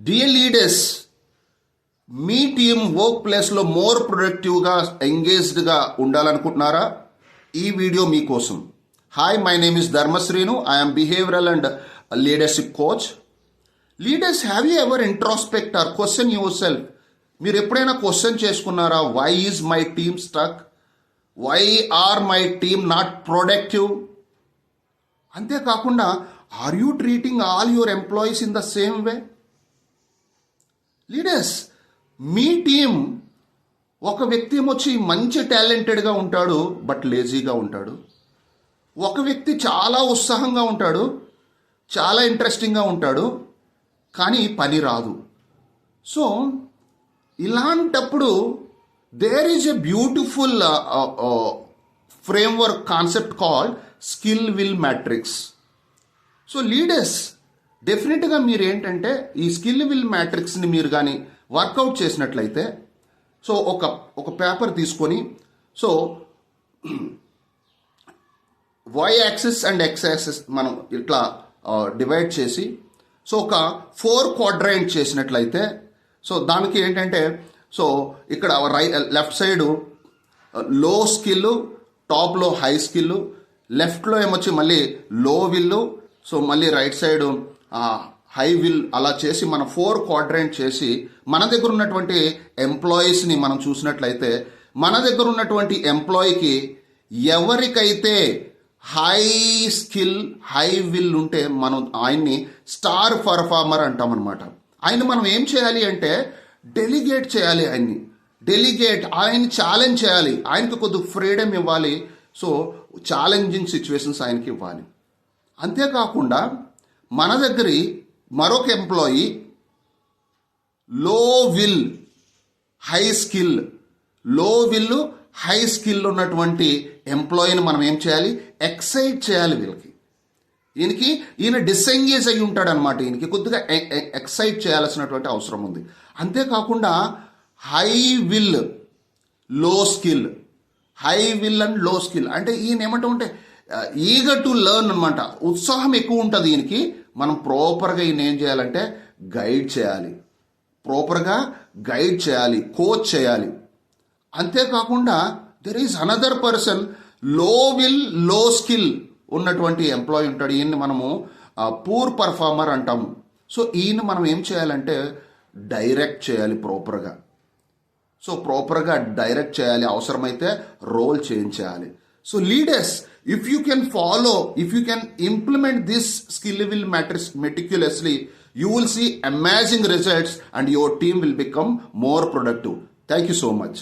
Dear leaders, మీ team work ప్లేస్లో more ప్రొడక్టివ్గా ఎంగేజ్డ్గా ఉండాలనుకుంటున్నారా? ఈ వీడియో మీకోసం. Hi, my name is Dharmasrinu. I'm behavioural and leadership coach. Leaders, have you ever introspect or question yourself? మీరు ఎప్పుడైనా క్వశ్చన్ చేసుకున్నారా? Why is my team stuck? Why are my team not productive? అంతేకాకుండా, are you treating all your employees in the same way? Leaders, మీ team ఒక వ్యక్తి ఏమొచ్చి మంచి టాలెంటెడ్గా ఉంటాడు but లేజీగా ఉంటాడు. ఒక వ్యక్తి చాలా ఉత్సాహంగా ఉంటాడు, చాలా ఇంట్రెస్టింగ్గా ఉంటాడు, కానీ పని రాదు. సో ఇలాంటప్పుడు there is a beautiful framework concept called skill will matrix. So leaders, డెఫినెట్గా మీరు ఏంటంటే ఈ స్కిల్ విల్ మ్యాట్రిక్స్ని మీరు కానీ వర్కౌట్ చేసినట్లయితే, సో ఒక పేపర్ తీసుకొని, so Y axis and X axis మనం ఇట్లా డివైడ్ చేసి, సో ఒక 4 క్వాడ్రాంట్ చేసినట్లయితే, సో దానికి ఏంటంటే, సో ఇక్కడ లెఫ్ట్ సైడు లో స్కిల్, టాప్లో హై స్కిల్, లెఫ్ట్లో ఏమొచ్చి మళ్ళీ లో విల్లు, సో మళ్ళీ రైట్ సైడ్ హై విల్, అలా చేసి మనం 4 క్వాడ్రాంట్ చేసి మన దగ్గర ఉన్నటువంటి ఎంప్లాయీస్ని మనం చూసినట్లయితే, మన దగ్గర ఉన్నటువంటి ఎంప్లాయీకి ఎవరికైతే హై స్కిల్ హై విల్ ఉంటే మనం ఆయన్ని స్టార్ పర్ఫార్మర్ అంటామన్నమాట. ఆయన మనం ఏం చేయాలి అంటే డెలిగేట్ చేయాలి, ఆయన్ని ఛాలెంజ్ చేయాలి, ఆయనకు కొద్దిగా ఫ్రీడమ్ ఇవ్వాలి. సో ఛాలెంజింగ్ సిచ్యువేషన్స్ ఆయనకి ఇవ్వాలి. అంతేకాకుండా మన దగ్గర మరొక ఎంప్లాయీ లో will high skill, high skill ఉన్నటువంటి ఎంప్లాయీని మనం ఏం చేయాలి? ఎక్సైట్ చేయాలి. ఈయన డిసెంగేజ్ అయి ఉంటాడు అనమాట. ఈయనకి కొద్దిగా ఎక్సైట్ చేయాల్సినటువంటి అవసరం ఉంది. అంతేకాకుండా హై విల్ లో స్కిల్, అండ్ లో స్కిల్ అంటే ఈయన ఏమంటే ఈగర్ టు లెర్న్ అనమాట. ఉత్సాహం ఎక్కువ ఉంటుంది ఈయనకి. మనం ప్రాపర్గా ఈయన ఏం చేయాలంటే గైడ్ చేయాలి, కోచ్ చేయాలి. అంతేకాకుండా దెర్ ఈజ్ అనదర్ పర్సన్ లో విల్ లో స్కిల్ ఉన్నటువంటి ఎంప్లాయీ ఉంటాడు. ఈయన్ని మనము పూర్ పర్ఫార్మర్ అంటాము. సో ఈయన మనం ఏం చేయాలంటే డైరెక్ట్ చేయాలి ప్రాపర్గా. డైరెక్ట్ చేయాలి, అవసరమైతే రోల్ చేంజ్ చేయాలి. So leaders, if you can implement this skill will matrix meticulously, you will see amazing results and your team will become more productive. Thank you so much.